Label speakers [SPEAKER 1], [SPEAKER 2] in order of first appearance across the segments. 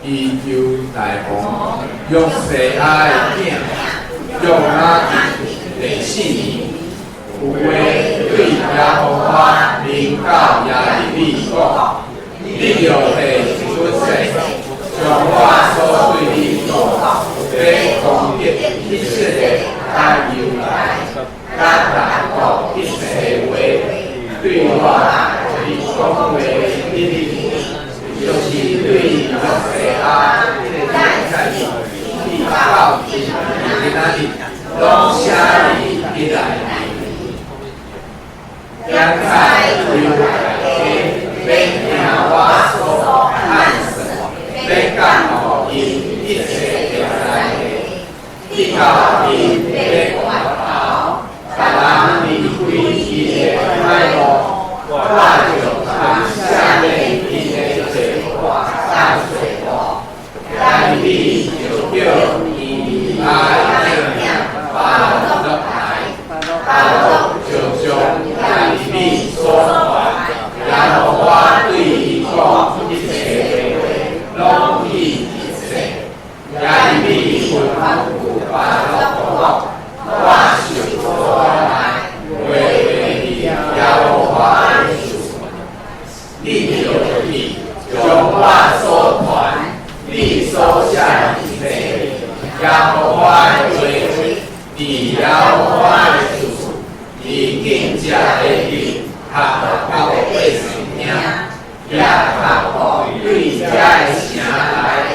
[SPEAKER 1] 伊求大王，用世爱囝，用阿第4年，有话对耶和华领导耶利米讲：你要替出世，将我所对你讲，要攻击以色列甲犹大，甲南国一切话，对我你讲话你。就是对约瑟啊，在地到今仔日，拢写你起来。现在有大家要听我所喊什，要讲予因一切着来的，直到因要回头，别人离开伊的歹路，我就从下面伊的。淡水路，但你就叫伊来把落来，就将但你所传，然后我对伊讲一切话，拢去一切，但你吩咐把落我就所来，为你耶和华的主，你就去。将我所传，你所写一切，耶和华的话，你耶和华的主，你更加的去学到百姓听，也学互对这个城来的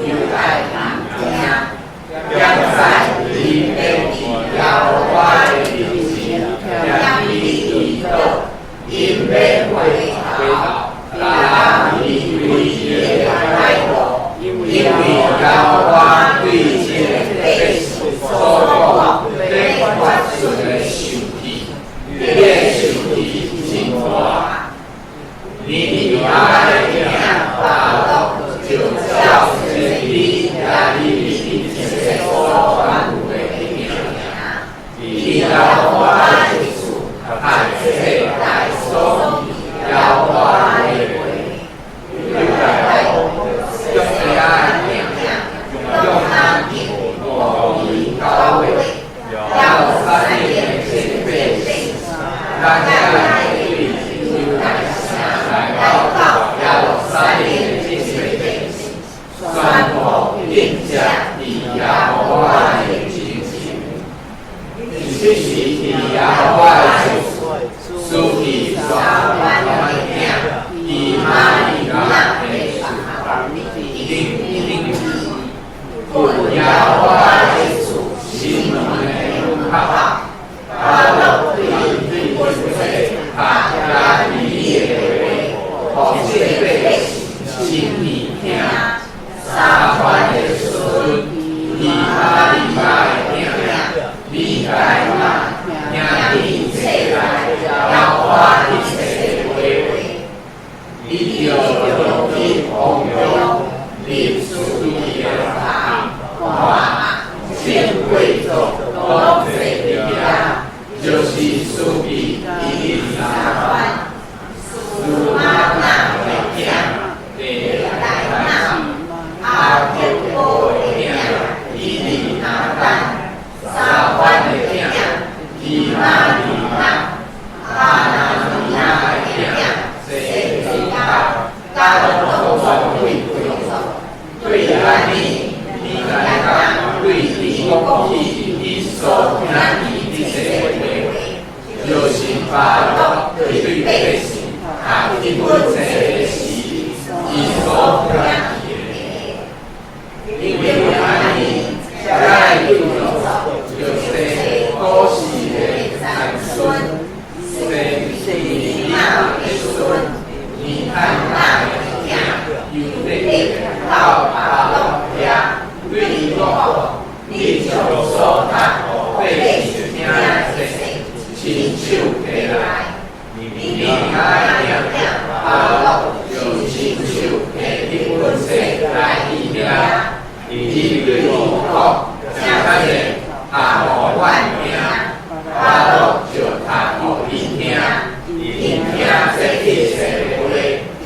[SPEAKER 1] 犹太人听。现在你要去耶和华的面前，让你祈祷，因要回头。让你归耶歹路，因为耶和华对这个百姓所讲，要发出的受气，这受气真大。你爱听道，就照真理甲你一切所传的名，你耶和华的主，看这代所耶和华的。用爱用他我以高位，要3年前被大家来对犹太来报告，要3年前被宣布定价以耶和华的情形，这是以耶和华的主以双方的命，以马以拉的不耶和华的主，心中的好，他对对不对，他加你的话，好这辈心里听，三番的孙，以他离开听，离开嘛，听你起来，要花一切话，你就用你朋友，你属于的他。先贵重多这力量，就是属于伊三番，属马那的囝，第来嘛，阿天波的囝，伊拿单，三番的囝，伊拿利嘛，阿那利那的囝，谁知道？大都都会对安尼。来讲对你讲起你所听你的这话，就是把落对对百姓，基本这是伊所听的，因为安尼在有就是都是的子孙，是你那的孙，你看那的囝，有的到把落呀。对你讲，你就所谈百姓听说，亲手提来，你爱听，阿落就亲手提你本身来听，伊对你讲，现在阿无阮听，阿落就谈互伊听，伊听这一切话，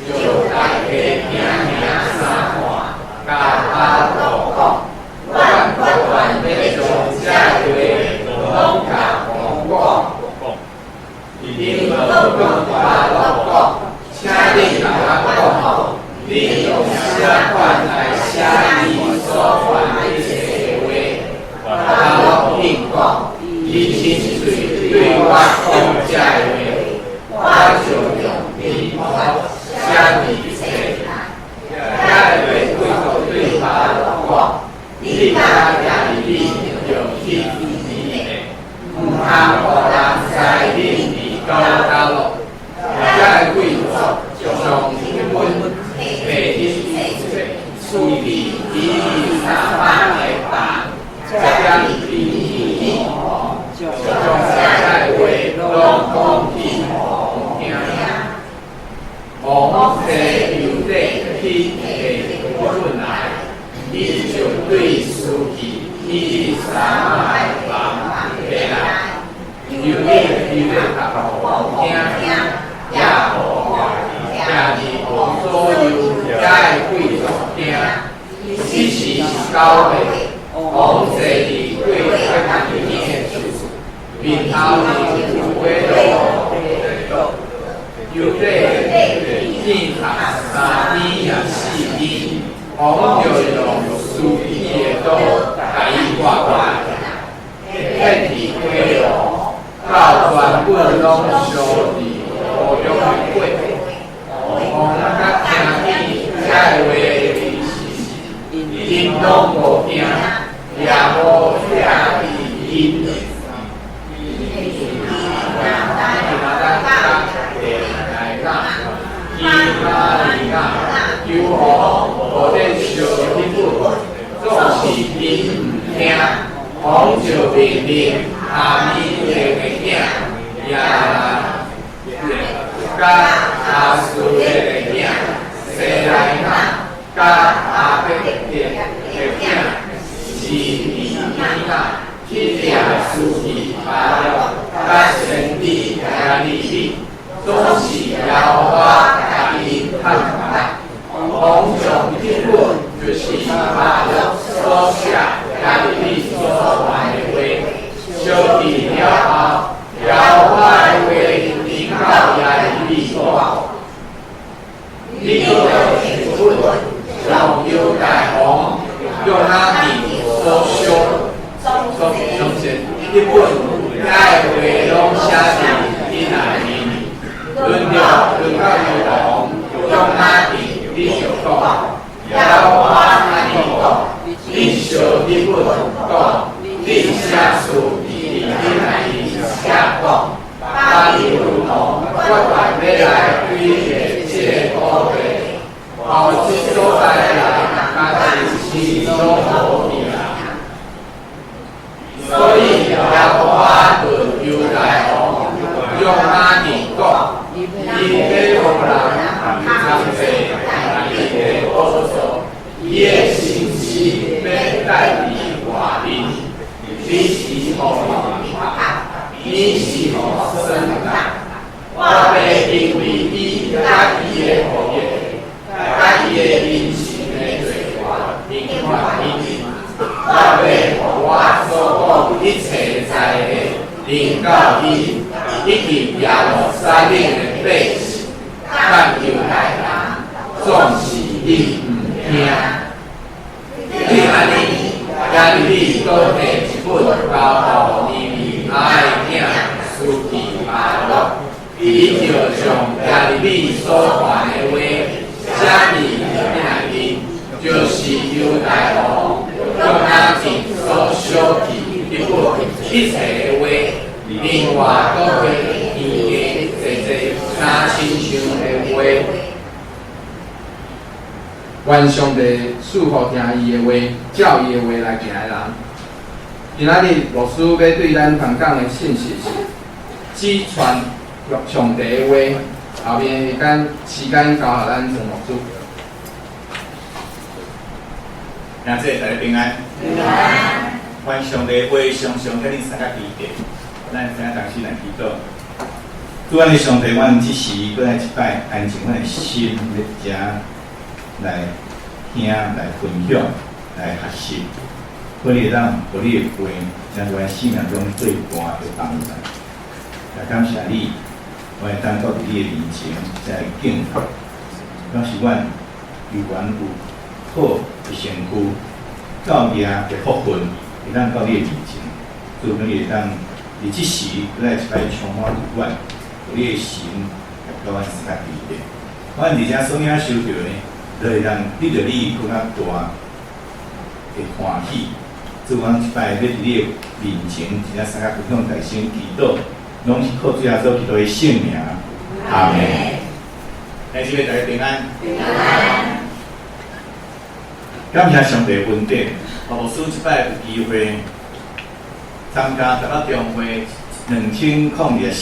[SPEAKER 1] 就大家听三看。因无讲话落讲，请你甲我讲，你用啥款来写你所犯的一切话？甲我听讲，你亲嘴对我讲这话，我就用笔墨写你一切。这话贵族对我讲，你家家里就去你的，唔通互人知你高大路。这贵族将英文背进处理300个班，这样比就将这话拢讲去互听。往西游底去下本来，伊就对书记伊300班下来。由你读互听，也互兄弟所有这贵族听。只是9岁，往西伫过12年的事，面头前有花路，有底念读3年也4年，往就用书记的刀甲伊刮过来，遍地花路。到全本拢相伫互中的过，往甲听起这话的因拢无惊，也无听伊因。有互在小日本，总是因唔听，往就命令下面的囝也甲阿叔的囝，西来那甲阿伯的囝，是伊那去掠书记把了，甲先帝甲你哩，总是要我甲伊探探。往上日本就是把了所写甲你所传的话。小弟了后，了我的话领到也里讲，你个日本上有大王，用哪里所相信日本该话拢写伫你内面，轮到有王，用哪里你就讲，了我哪里讲，你小日本讲，你写书。你来写讲，把你如同我还要来对的这个地，后这所在来，但是心中无命。所以要我对犹大王用哪里讲，伊要互人参济伊的恶作，伊的心思要带离外面。你是何你是何生人？我袂因为伊甲伊的学业，甲伊的人生的做法，因款因，我袂互我所讲一切在的领到伊，以及耶路撒冷的百姓，但犹太人总是因唔听。你安尼。家里都摕一本交予你爱囝书记把落，伊就将家里所传的话写伫内面，就是犹大王用咱己所收集一本一切的话，另外搁会添加咱亲像的话。愿上帝赐福听伊的话，照伊的话来行的人。今仔日牧师要对咱同讲的信息是：只传上帝的话。后面时间交予咱陈牧师。
[SPEAKER 2] 感谢大家平安。平安。愿上帝的话常常甲你三甲基地，咱先同时来祈祷。主安的上帝，阮即时搁来一摆安静阮的心来食。来听、来分享、来学习，互你当互你的话，让我生命中最大的帮助。也感谢你，我会当到伫你的面前，才会敬拜。表示阮有缘有好的身躯，教业的福分，会当到你的面前，所以阮会当伫即时，咱一摆充满有阮，有你的神，甲阮自家伫咧。阮而且所领受着呢，就会当得着你更较大的欢喜。所以阮一摆要伫你的面前，真正三甲分享大声祈祷，拢是靠主耶稣基督的圣名。阿门。来，这位大家平安。平安。感谢上帝恩典，何牧师一摆有机会参加台北中会2024年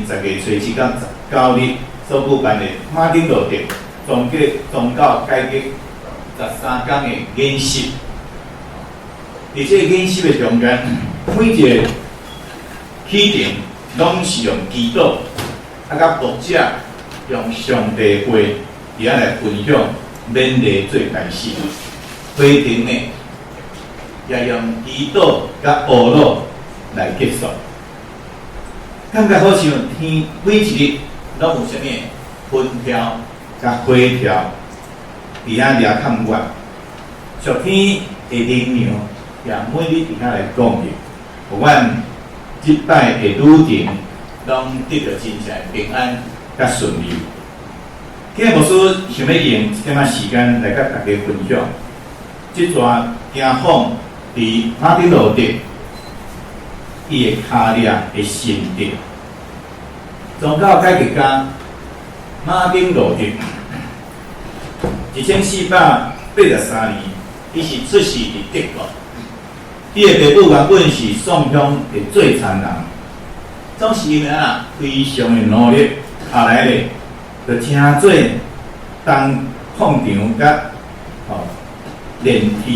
[SPEAKER 2] 10月初7到19日所举办的马丁路德宗教改革13天的演习。伫这个演习的中间，每一个起程拢是用祈祷，甲牧者用上帝话伫遐来分享勉励做开始。回程呢，也用祈祷甲懊恼来结束。感觉好像天每一日拢有啥物风条甲火条伫遐掠探阮，昨天的灵娘也每日伫遐来讲的，互阮即摆的旅程拢得到真正平安甲顺利。今日牧师想要用一点仔时间来甲大家分享，即段行访伫马丁路德伊的脚链的心得。宗教改革家马丁路德1483年，伊是出世伫德国。伊的爸母原本是宋乡的最残人，总是因为非常的努力，后来咧就真做当矿场甲炼铁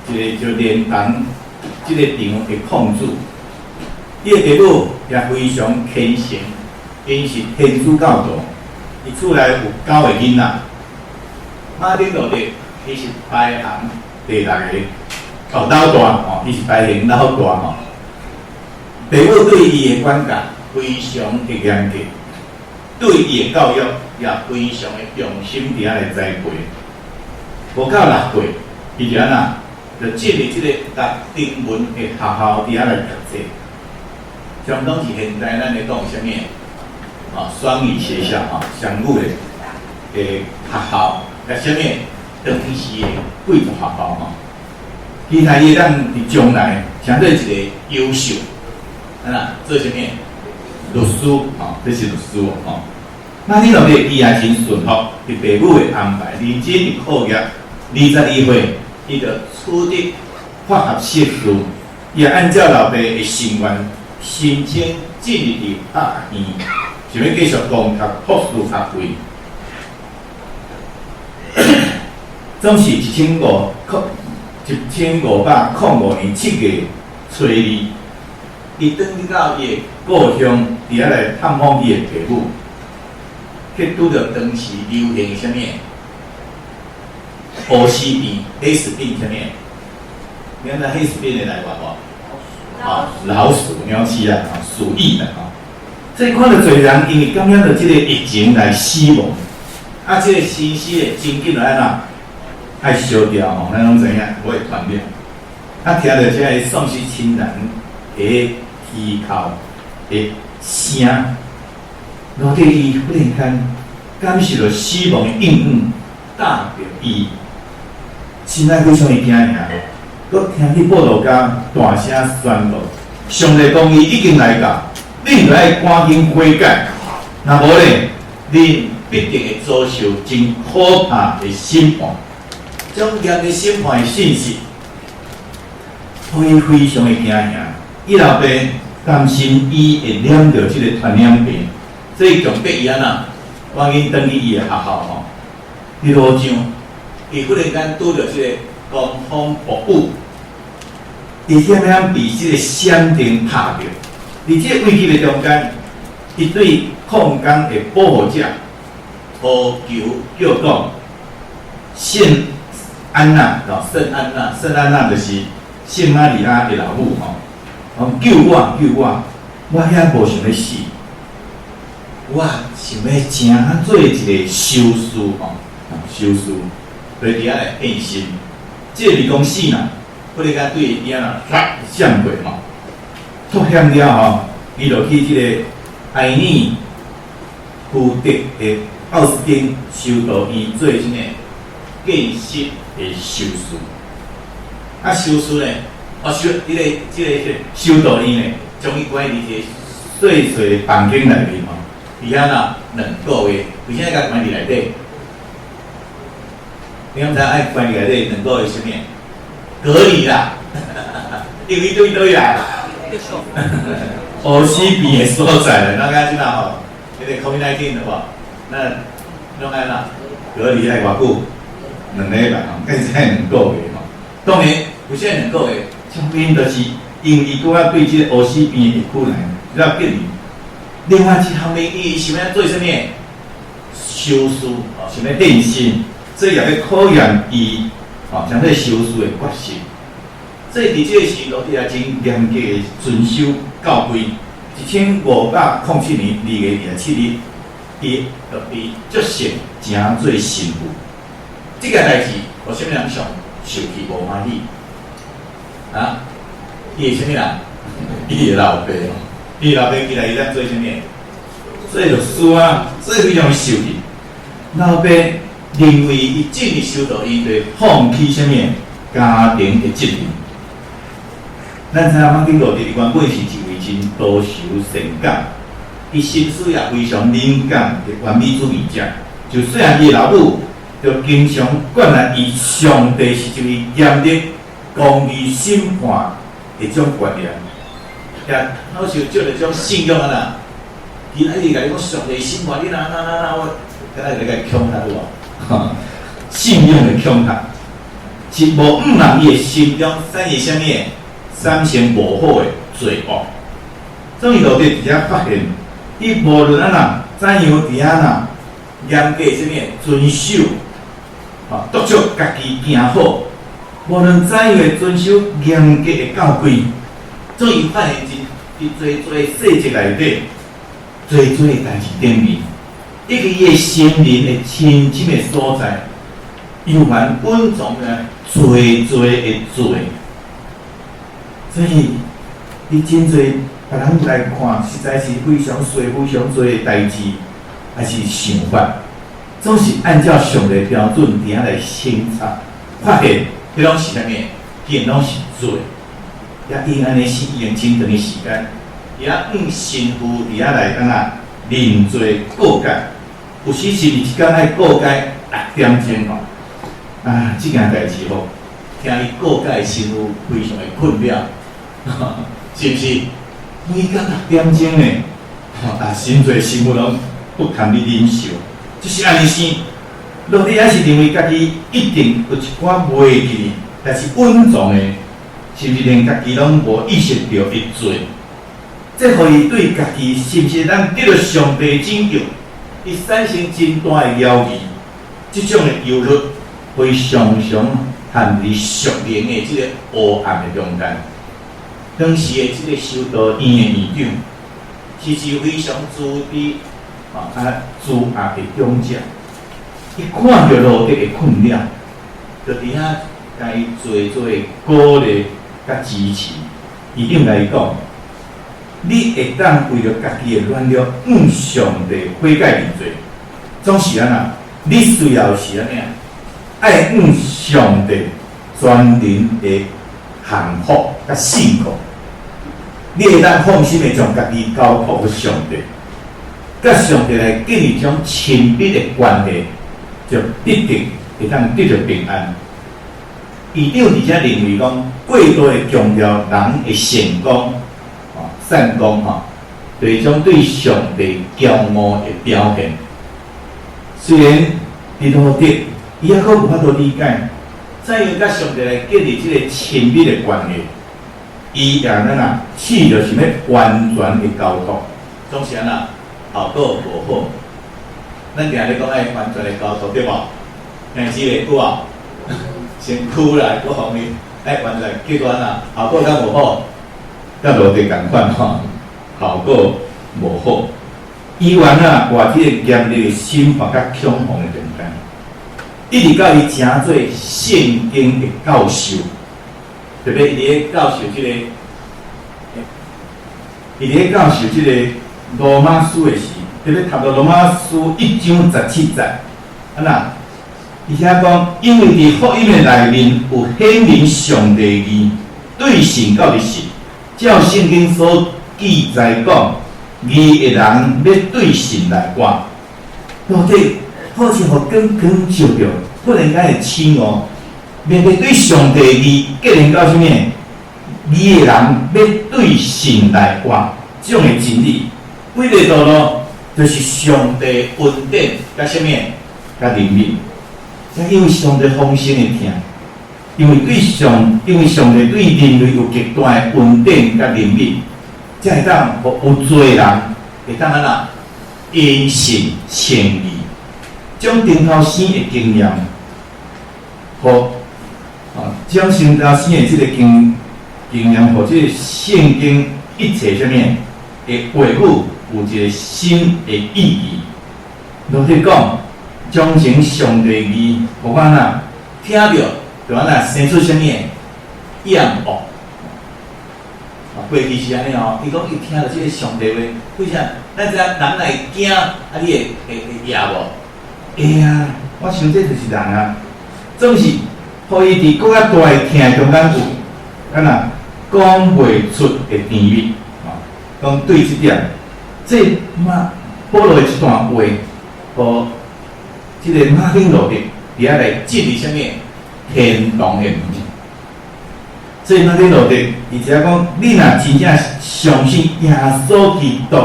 [SPEAKER 2] 一个就炼铜这个场的矿主。伊的爸母也非常虔诚，因是天主教徒。伊厝内有9个囡仔。马丁路德伊是排行第6个。老大伊是排行老大爸母对伊的管教非常的严格，对伊的教育也非常的用心伫遐来栽培。无到6岁，伊就就进入这个中文的学校伫遐来读册，相当是现在咱咧讲啥物双语学校双语的学校，甲啥物当时的贵族学校期待伊当伫将来成做一个优秀，做啥物？律师这是律师马丁路德伊也真顺服，伫父母的安排，认真伫考业。22岁，伊就取得法学硕士，伊也按照老爸的心愿，申请进入伫法院，想要继续攻读博士学位。总是1505年7月初2，伊转去到伊的故乡，伫遐来探访伊的父母，却拄着当时流行啥物黑死病，黑死病啥物？你看那黑死病的来源无？老鼠、鸟鼠鼠疫的所以看到侪人因为感染到这个疫情来死亡，这个生死的真紧来爱烧掉咱拢知影不会传染。听到这个丧失亲人的啼哭的声，路德伊忽然间感受到死亡的阴打着伊，心内非常的惊吓。佮听去报道家大声宣布，上帝公义已经来到，恁就爱赶紧悔改，若无咧，恁必定会遭受真可怕的审判。这种严的审判的信息，互伊非常的惊吓。伊老爸担心伊会染着这个传染病，所以强迫伊赶紧转去伊的学校伫路上，伊忽然间拄着这个狂风暴雨，伊险险被这个闪电拍着。伫这个危机的中间，伊对矿工的保护者呼求叫讲：圣安娜，圣安娜就是圣玛利亚的老母救我，我遐无想要死。我想要真做一个修士吼，修士，对伫遐来献身。这个是讲死啦，我哋甲对伊遐啦闪过吼，脱险了吼，伊就去即个埃尼福德的奥斯汀修道院做啥物？建设的修士。啊，修士呢？即个修道院呢，将伊关伫一个细细的房间内面吼，伫遐啦2个月，为啥甲关伫内底？你敢知爱关伫内底2个月啥物？隔离啦，因为对倒来，乌死病的所在咧，咱讲即啦吼，迄个 COVID-19 的话，那拢安啦，隔离爱偌久？2礼拜吼，更才2个月吼。当然，为啥2个月？上面就是因为伊搁较对即个乌死病的困难比较隔离。另外一方面，伊想要做啥物？修士哦，想要献身，所以也要考验伊。哦，像这修士的决心，所以伫这个时路底下真严格的遵守教规。1507年2月27日，伊就被接受正做神父。这个代志，有啥物人上受气无欢喜？啊，伊是啥物人？伊的老爸哦，伊老爸起来伊当做啥物？做律师啊，所以非常受气。老爸认为伊进入修道院，就放弃啥物家庭的责任。咱知影马丁路德原本是一位真多愁善感，伊心思也非常敏感的完美主义者。就虽然伊老母就经常灌输伊上帝是一位严厉、公义审判的种观念，也好像借着种信仰啊啦，伊爱甲你讲上帝审判你哪，我敢若来强他有无？信仰的强悍，是无毋让伊的心中产生啥物？产生无好的罪恶。所以路德伫遐发现，伊无论安怎样伫遐严格啥物遵守，督促家己行好，无论怎样的遵守严格的教规，所以发现伫做细节内底，做的代志顶面。一个伊的心灵的亲近的所在，悠然稳重的做的做，所以伊真侪别人来看，实在是非常多的代志，还是想法，总是按照上帝标准伫遐来审查，发现迄拢是啥物？迄拢是做，也因安尼是用真长的时间，也神父伫遐来认罪告解。有时是一天爱告解6点钟吼，这件代志吼，听伊告解神父非常的困扰，是不是？每天6点钟呢，真侪神父拢不堪你忍受，就是安尼生。路德也是认为家己一定有一寡袂记，但是稳重的，甚至连家己拢无意识到会做，这互伊对家己是不是咱得到上帝拯救？伊产生真大的犹豫，这种的忧虑会常常含伫属灵的这个黑暗的中间。当时的这个修道院的院长，是一非常自卑自压的长者。伊看到路德的困扰，就伫遐甲伊做鼓励甲支持。院长甲伊讲。你会当为了家己的软弱，上帝悔改认罪，总是安那。你需要是安尼爱上帝全然的幸福甲信服。你会当放心的将家己交托给上帝，甲上帝来建立一种亲密的关系，就必定会当得到平安。院长而且认为讲，过度的强调人的成功。善功就是一种对上帝骄傲的表现。虽然路德伊还阁无法度理解，怎样甲上帝来建立这个亲密的关系，伊也试着想要完全的交托，总是后果无好。咱定咧讲爱完全的交托，对无？但是个句先哭啦，各方面爱完全，结果后果较无好。甲路德共款吼，效果无好。医院啊，活这个严厉的审判甲恐慌的中间，一直到伊成做圣经的教授，特别伊咧教授这个，伊咧教授这个罗马书的时，特别读到罗马书1章17节，啊那，伊写讲，因为伫福音的内面有显明上帝义，对神到底是，照圣经所记载讲。义的人要对神来活，到底好像互刚刚照着，忽然间会醒哦。面对上帝义，结连到什么？义的人要对神来活，这种的真理，几个道路就是上帝恩典甲什么？甲怜悯。因为上帝丰盛的听，因为上帝对人类有极大的恩典甲怜悯。才会当，有罪人会当安那因信称义，将顶头生的经验，将顶头生的这个经验，或者圣经一切上面的话语有一个新的意义。落去讲，将成上帝义，互我那听到，就安那生出什么厌恶。过去是安尼哦，伊讲伊听到即个上帝话，为啥？咱知影人来惊，你会赢无？会啊！我想这就是人啊，总是，互伊伫搁较大诶听中间有，安那讲袂出的甜蜜啊。讲对即点，这保罗一段话，互即个马丁路德伫遐来建立啥物天堂的门。所以马丁路德，伊只讲，你若真正相信耶稣基督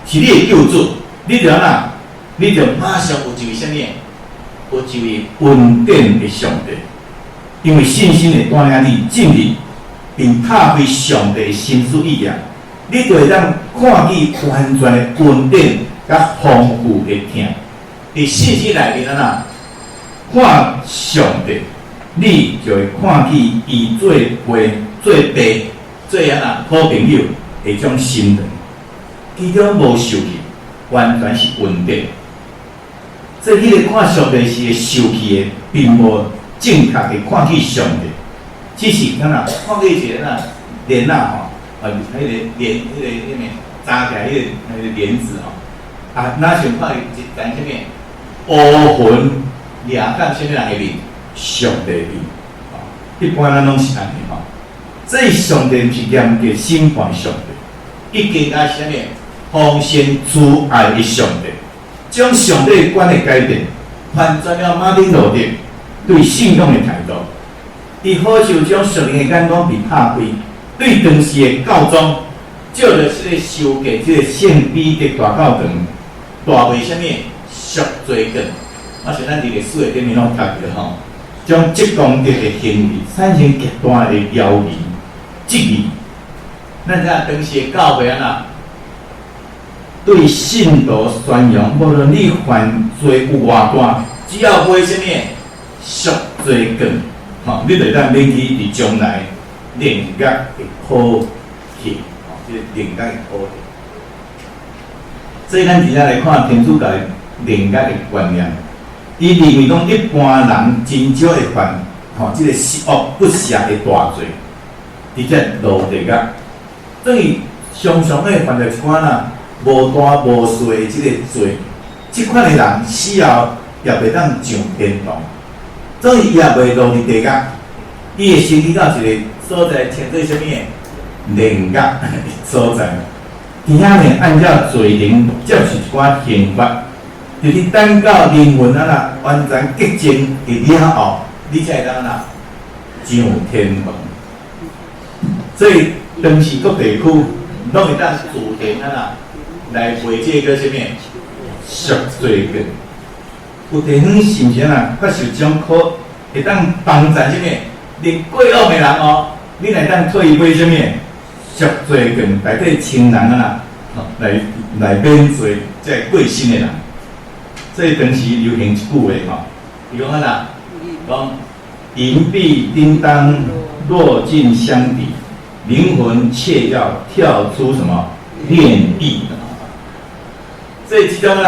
[SPEAKER 2] 是你的救主，你就哪，你就马上有一位啥物？有一位恩典的上帝，因为信心会带领你进入，并拍开上帝的心思意念，你就会当看见完全的恩典甲丰富的听。伫信息内面哪，看上帝。你就会看见伊做伙、做爸、做好朋友的种心态，其中无受气，完全是恩典。所以你咧看上帝是会受气的，并无正确的看见上帝，只是看见一个莲啊吼，迄个莲，迄个什么扎起来迄个莲子吼，哪想看一层什么乌魂抓到什么人的面？上帝面，一般咱拢是安尼吼。所以上帝毋是严格审判上帝，伊更加是啥物？丰盛慈爱的上帝，将上帝的观念改变，反转了马丁路德对信仰的态度。伊好像将属灵的眼光被拍开，对当时的教宗，照着这个修建这个圣彼得大教堂，大为啥物？赎罪券，我想咱伫历史的顶面拢读着吼。将积功德的行为产生极大的谣言、质疑。咱知影当时的教会啊，对信徒宣扬，无论你犯罪有偌大，只要买什么赎罪券，你就当免去伫将来灵界的考验，即个灵界的考验。所以咱真正来看天主教的灵界的观念。伊认为讲，一般人真少会犯即个十恶不赦的大罪，而且路地甲，等于常常会犯着一寡无大无小的即个罪，即款的人死后也袂当上天堂，所以伊也袂落地甲，伊会升去到一个所在，称做啥物灵界所在，伫遐呢按照罪人接受一寡刑罚。就是等到灵魂完全洁净了后，你才会当上天堂。所以当时各地区拢会当自行来背这个什么赎罪券。有地方是毋是发受这种课，会当帮助什么？连过恶的人哦，你来当退买什么赎罪券，内底亲人来免罪，才会过身的人。所以当时流行一句话吼，伊讲讲银币叮当落进箱底，灵魂却要跳出什么炼狱。所以这种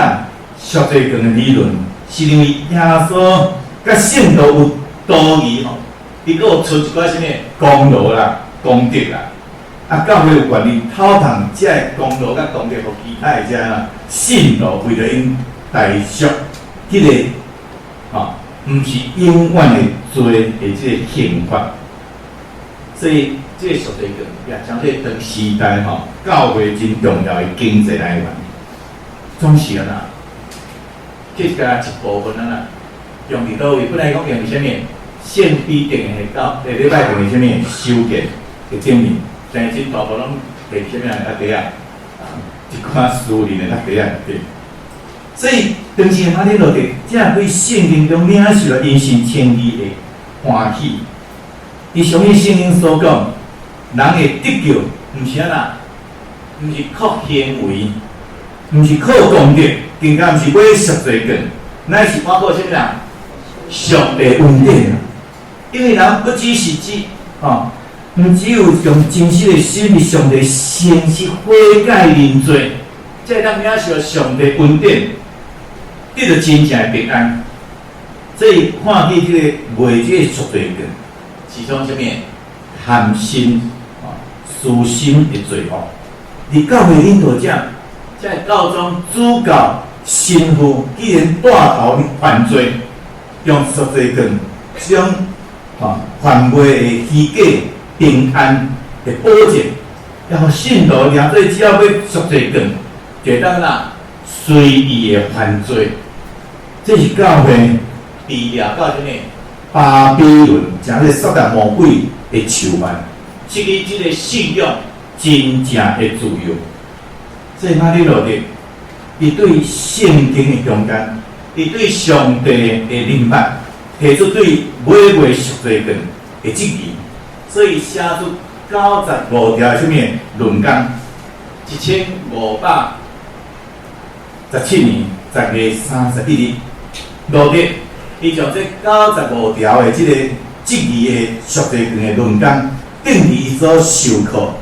[SPEAKER 2] 赎罪券的理论，是因为耶稣甲圣徒有道义吼，伊阁有出一寡什么功劳啦、功德啦，教会有权利偷探这功劳甲功德，互其他的信徒为了因代赎迄个毋是永远的罪的这个刑罚。所以这个赎罪券也将这当时代教会真重要的经济来源。总是去加一部分用伫倒位？本来讲用伫啥物？献必定的礼拜定的啥物？收件的顶面，但是大部分拢伫啥物地一寡私人的地对。所以当时马丁路德正对圣经中领受了因信称义的欢喜。伊相信圣经所讲，人的得救，毋是毋是靠行为，毋是靠功德，更加毋是买赎罪券，乃是靠什么上帝恩典啊！因为人不只是毋只有用真实的心为上帝诚实悔改认罪，才会当领受上帝恩典，得到真正的平安。所以看起这个卖这个赎罪券，是种什么含心私心的罪恶。伫教会领导者，在教中主教、神父，既然带头犯罪，用赎罪券将犯罪的虚假、平安的保证，然后信徒领做只要要赎罪券，就当随意的犯罪。这是教会治疗到什么？巴比伦将这撒旦魔鬼的手腕，失去这个信仰真正的自由。所以马丁路德，伊对圣经的强奸，伊对上帝的明白，提出对买卖赎罪券的质疑，所以写出95条什么论纲，1517年10月31日，路德伊将这95条的这个质疑的赎罪券的论纲，钉伫伊所授课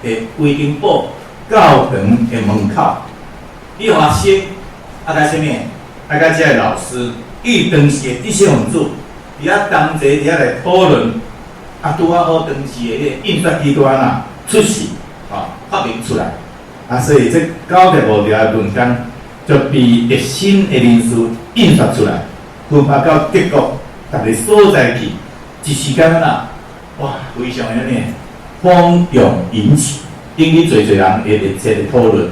[SPEAKER 2] 的威丁堡教堂的门口。伊学生甲什么？甲这个老师，与当时的知识分子，伫同齐伫来讨论。拄好当时的迄个印刷机关出事，发明出来。所以这95条的论纲就被热心的人士印刷出来，分发到各国逐个所在去。一时间哇，非常的风涌引起，引起侪人的热切的讨论。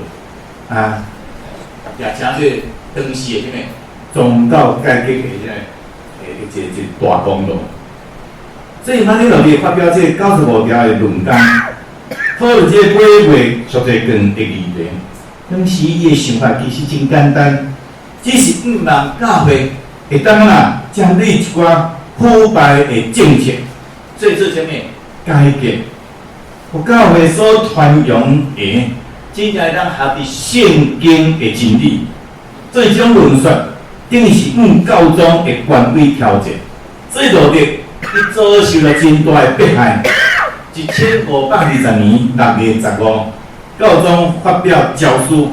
[SPEAKER 2] 也请这当时的什么宗教改革的一个大功劳。所以马丁路德发表这95条的论纲，讨论这买卖赎罪券的议题。当时伊的想法其实真简单，只是毋让教会会当针对一寡腐败的政策，做什么改革，互教会所传扬的，真正当合伫圣经的真理。所以这种论述，等于是教宗的权威挑战。所以路德伊遭受了真大的迫害。1520年6月15，教宗发表诏书，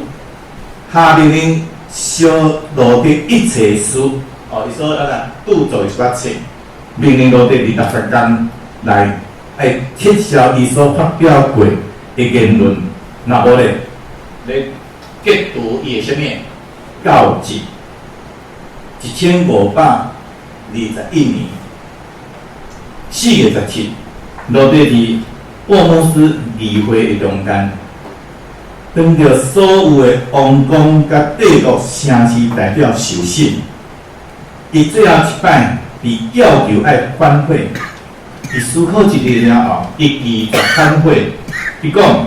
[SPEAKER 2] 下令因烧路德一切书，伊所著作一寡册，命令路德伫60天内撤销伊所发表过的言论，若无咧，革除伊的什么教籍。1521年4月17，路德伫沃姆斯议会的中间，当着所有的王公甲帝国城市代表受审。伊最后一摆被要求爱反悔，伊思考一日了后，伊拒绝反悔。伊讲，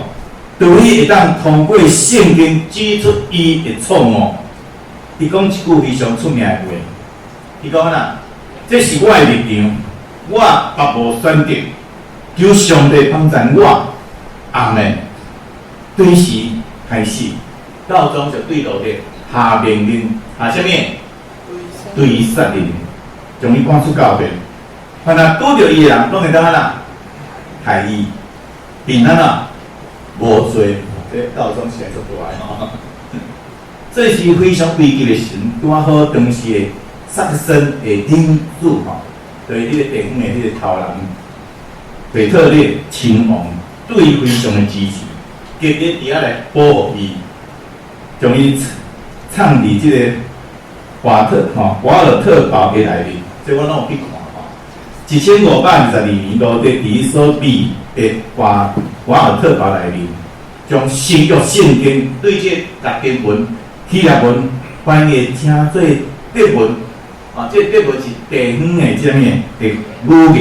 [SPEAKER 2] 除非会当通过圣经指出伊的错误。伊讲一句非常出名的话，伊讲这是我的立场，我别无选择，求上帝帮助我。阿门。对时开始，教宗就对路德下命令，下什么？对杀令，将伊赶出教会。凡拄着伊的人，拢会当害伊，并无罪。这教宗是来做大的。这是非常危急的时，拄啊好当时的萨克森的领主吼，就是迄个地方的迄个头人腓特烈亲王，对伊非常的支持，极力伫遐来保护伊，将伊藏伫即个瓦尔特堡的内面，这我拢有去看吼。1522年6月，伫所秘的瓦尔特堡内面，将新约圣经对这拉丁文、希腊文翻译成做德文，这德文是地方的这物的语言，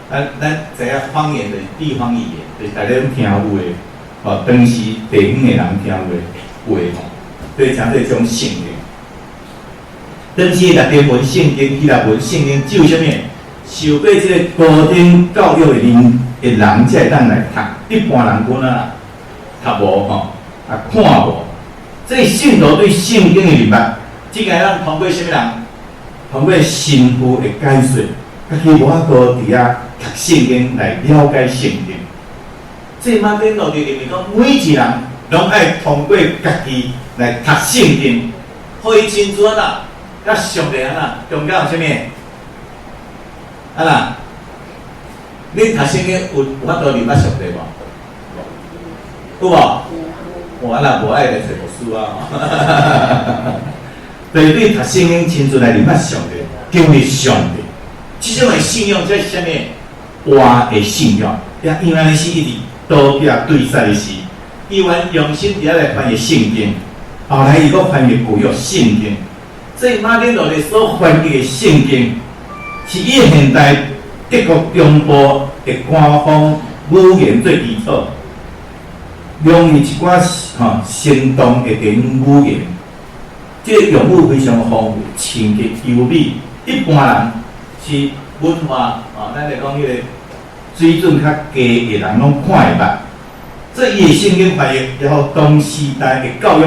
[SPEAKER 2] 咱知影方言的地方语言，就是大家拢听有的，当时地方的人听有的话，所以成做种圣经。当时拉丁文圣经、希腊文圣经只有啥物？受过这个高等教育的人才会当来读，一般人可能读无看无。所以信徒对圣经的明白，只个咱通过啥物人？通过神父的解说，家己无法度伫遐读圣经来了解圣经。这马丁路就认为讲，每一人拢爱通过家己来读圣经，互伊真准啊！甲上帝中间有啥物？你读圣经有法度明白上帝无？有无？无无爱来找牧师啊！对对，读圣经真准来明白上帝，敬畏上帝，这种的信仰才是啥物？活的信仰。因为是一直多比对赛的是，伊原用心伫遐来翻译圣经，后来伊佫翻译旧约圣经。所以马丁路德所翻译的圣经，是以现代德国中部的官方语言做基础，用于一寡生动的电影语言。这个用语非常丰富、亲切、优美，一般人是文化咱来讲迄个水准较低的人拢看会捌。这伊的圣经翻译，然后当时代的教育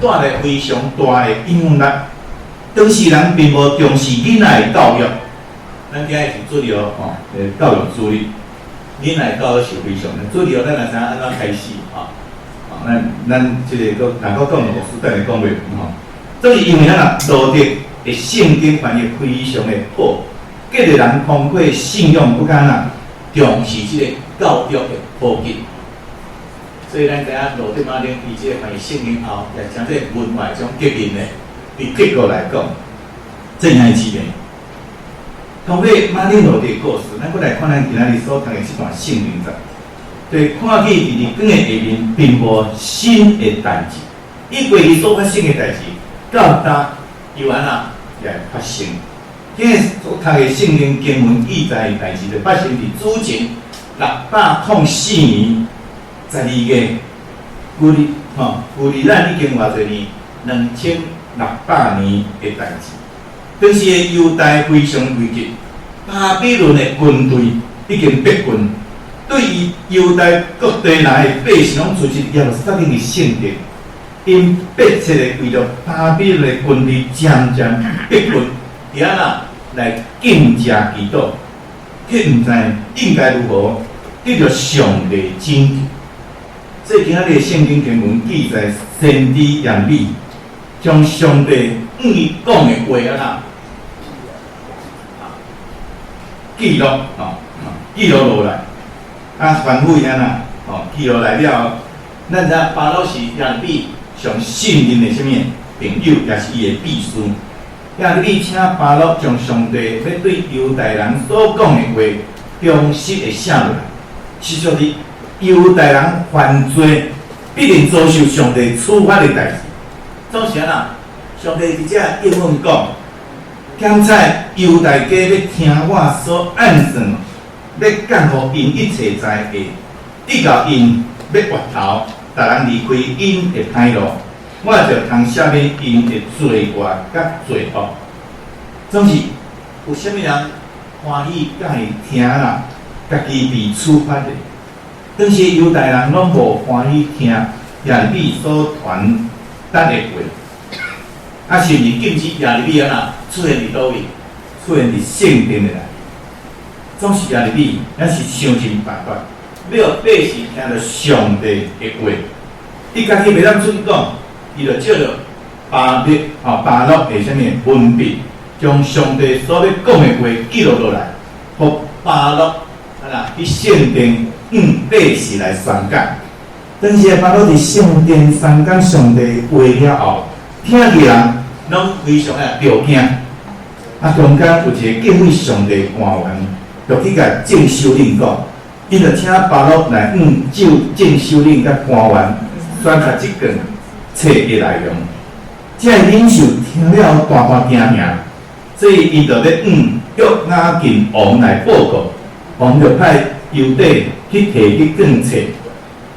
[SPEAKER 2] 带来非常大的影响力。当时人并无重视囡仔的教育，咱今日是主流教育主义，囡仔的教育是非常的主流。咱也知影安怎开始咱这个若讲到牧师，等下讲袂完这是因为路德的圣经翻译非常的好，激励人通过信仰不敢重视这个教育的普及。所以咱知影路德马丁伊这个翻译圣经后，也将这文化一种革命的。以结果来讲，怎样的起源？通过马丁路德的故事，咱过来看咱今仔日所读的这段圣经章，对看起伫日本的下面并无新的代志，伊过去所发生的代志，到达又也发生。今日所读的圣经经文记载的代志，就发生伫主前604年12月，距离咱已经偌侪年，2600年的代志。当时的犹太非常危急，巴比伦的军队已经逼近，对于犹太各地内的百姓拢出去耶路撒冷的圣殿，因迫切的为着巴比伦的军队渐渐逼近，伫来敬邪祈祷，却毋知应该如何得到上帝拯救。所以今仔日圣经经文记载，先知耶利米将上帝伊讲的话记录记录落来，反复记录来了。咱知巴老是耶利米上信任的什么朋友，也是伊的秘书。耶利米请巴老将上帝要对犹太人所讲的话，忠实的写落来。是说的犹太人犯罪必定遭受上帝处罚的代志。总是上帝伫遮应允讲，检采犹大家要听我所暗算，要降予因一切灾祸，直到因要越头，逐人离开因的歹路，我就通赦免因的罪过甲罪恶。总是有啥物人欢喜甲伊听家己被处罚的？当时犹太人拢无欢喜听耶利米所传达的话，甚至禁止耶利米出现伫倒位，出现伫圣殿的内。总是耶利米也是想尽办法，要百姓听到上帝的话。伊家己袂当出去讲，伊就借着巴律的什么文笔，将上帝所要讲的话记录落来，互巴律去圣殿8时来宣讲。当时巴律伫圣殿宣讲上帝话了后，听的人拢非常着惊。中间有一个敬畏上帝的官员，就去甲郑修令讲，伊就请巴律来就郑修令甲官员宣读即卷册的内容。这领袖听了大大惊惊，所以伊就咧约雅斤王来报告，王就派犹地去提去卷册，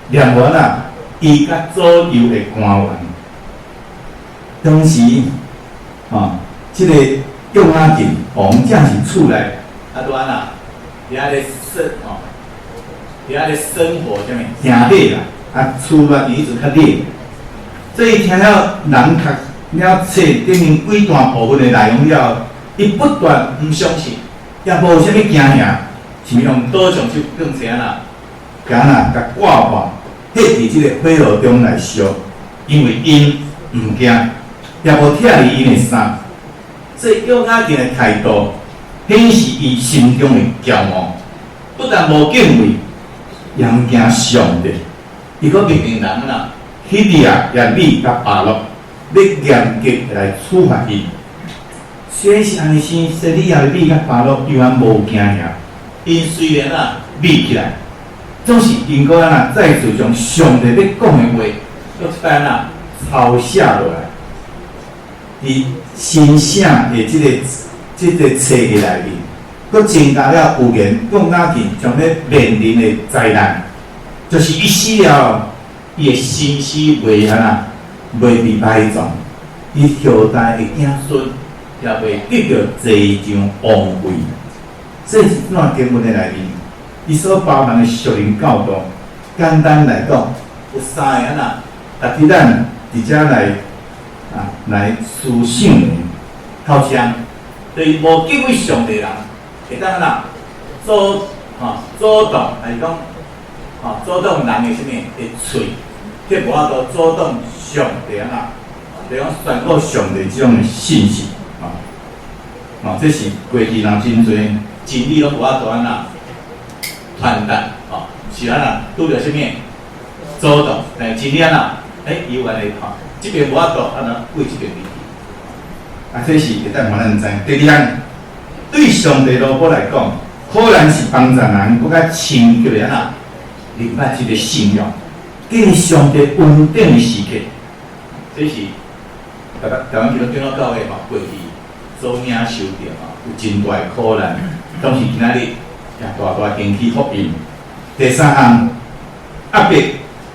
[SPEAKER 2] 念完伊甲左右的官员，当时即个约雅斤王正是厝内拄安伫遐咧生活啥物，真热啦，厝内伊就较热，所以听了人读了册顶面几段部分的内容了，伊不断毋相信，也无啥物惊吓，是用倒上手卷册甲挂挂，迄伫即个火炉中来烧，因为因毋惊，也无拆离因的衫。所以约雅斤的态度显示伊心中的骄傲，不但无敬畏，也毋惊上帝。伊阁命令人希利亚、耶利甲巴律，要严格来处罚伊。虽然是安尼生，希利亚、耶利甲巴律依然无惊吓，因虽然密起来，总是因阁再次将上帝要讲的话，搁一摆抄写落来。伫新写的即个册的内面，佫增加了有言约雅斤将要面临的灾难，就是伊死了，伊的身世袂被埋葬，伊后代的子孙也袂得到坐上王位。这是这段经文的内面，伊所包含的属灵教导，简单来讲，有三个值得咱伫遮来思想的。头先，对无敬畏上帝的人，会当主动来讲，主动人的什么的嘴，却无法度主动上帝就讲宣告上帝这种的信息这是过去人真侪真理拢无法度传达是拄着什么主动，但真理伊有安尼这边无法度为这边这是会当互咱知。第二，对上帝罗卜来讲，可能是帮助人更较深刻的明白这个信仰，给上帝稳定的时刻。这是台湾基督长老教会过去所领受着有真大的苦难，当时今仔日也大大引起福音。第三项，压迫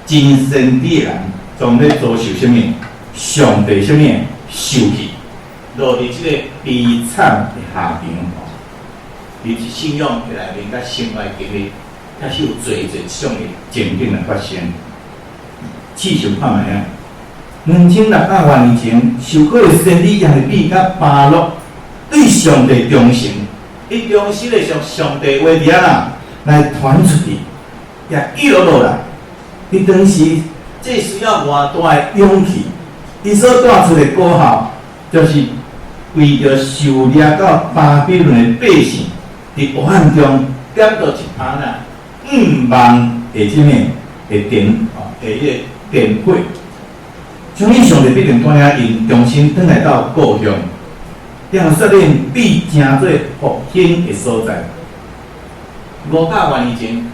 [SPEAKER 2] 真善的人，总咧遭受什么？上帝什么受气？落伫即个悲惨的下场，伫信仰的内面，甲生活经历，开始有侪这种的情景来发生。试想看卖2600年前，受过的先知耶利米甲巴律对上帝忠诚，伊忠实的将上帝话伫来传出去，也记录落来。伊当时这需要偌大的勇气，伊所带出的果效就是。为着受掠到巴比伦的百姓，伫黑暗中点到一盘5万的即个电火，相信上帝必定带领因重新转来到故乡，让率领必成做复兴的所在。500万年前，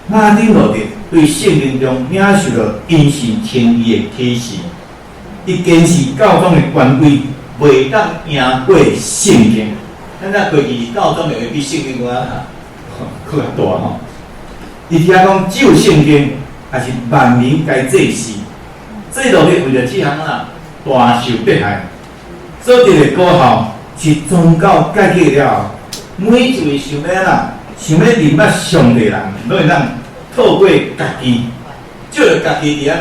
[SPEAKER 2] 马丁路德对圣经中领受了因信称义的启示，伊坚持教宗的权威。袂当赢过圣经，咱过去教宗认为比圣经更较大伊听讲只有圣经，也是万民该做事。这落去为着这项大受迫害，所得的果效是宗教改革了，每一位想要明白上帝的人，拢会当透过家己，借着家己伫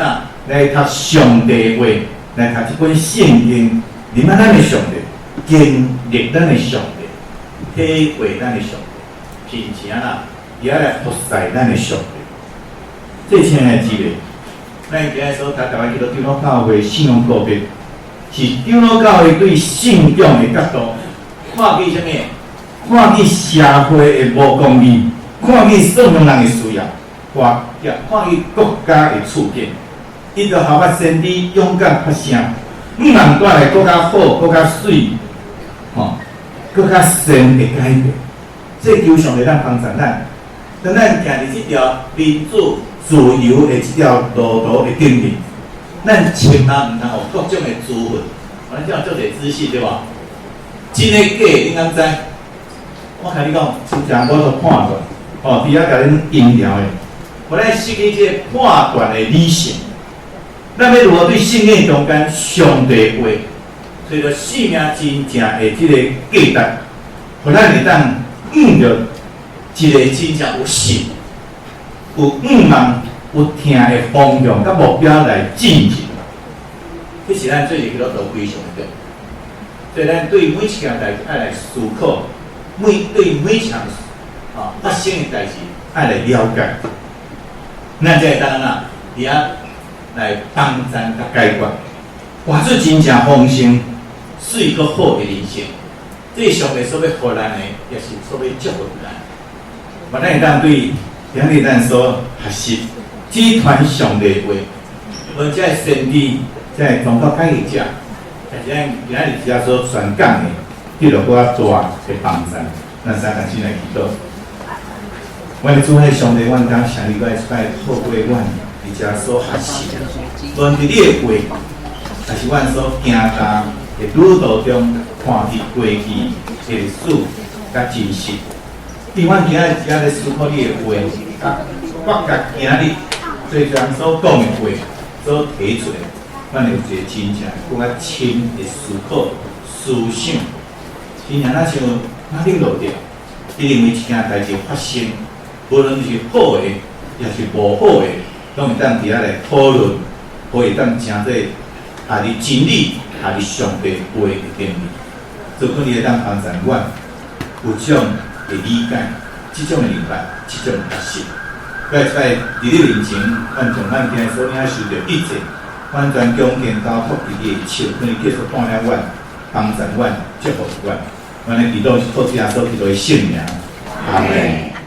[SPEAKER 2] 来读上帝的话，来读这本圣经。明白咱的上帝，经历咱的上帝，体会咱的上帝，并且也来服侍咱的上帝。这亲爱的姊妹，咱今日所谈台湾叫做长老教会信仰告别，是长老教会对信仰的角度，看见什么？看见社会的无公义，看见所有人的需要，也看见国家的处境。伊就效法先知勇敢发声，唔通带来更较好、更较水，更较善的改变。这求上帝咱帮助咱，当咱行伫这条民主自由的这条道路的顶面，咱千万唔通有各种的资讯，咱叫做侪资讯对吧？真的假的，你敢知？我甲你讲，真正我所判断，伫遐甲恁阴调的，我咱失去这判断的理性。咱要如何对圣经中间上帝话，所以说生命真正的这个价值，互咱会当用着一个真正有信、有望、有听的方向甲目标来进行。这是咱做一个都非常的。所以咱对每一件代志爱来思考，对每一项发生的代志爱来了解，咱才会当伫遐来帮咱甲解决，活出真正丰盛、水个好的人生。这是上帝所要互咱的，也是所要祝福咱。我咱会当对今日咱所学习只传上帝话，无这先知、这宗教解释者，但是咱今日只所宣讲的，得到我大的帮助。咱三个先来祈祷。我的主爱上帝，阮当上礼拜一摆透过阮伫遮所学习，无论伫你的话，也是阮所行踏的路途中，看伫过去的历史甲真实。伫阮今仔只咧思考你的话，甲甲今日最常所讲的话所提出来，阮有一个真正更较深的思考、思想，真正像领导着，你认为一件代志发生，无论是好的，也是无好的，拢会当伫遐来讨论，可以当成做下伫真理，下伫上帝话的定义。做可能会当帮助阮有这种的理解，这种的明白，这种的学习。在伫你面前，阮从咱今日所领受到一切，完全恭敬交托伫你的手，可以继续带领阮，帮助阮，祝福阮。阮的祈祷是靠主耶稣基督的圣名，阿门。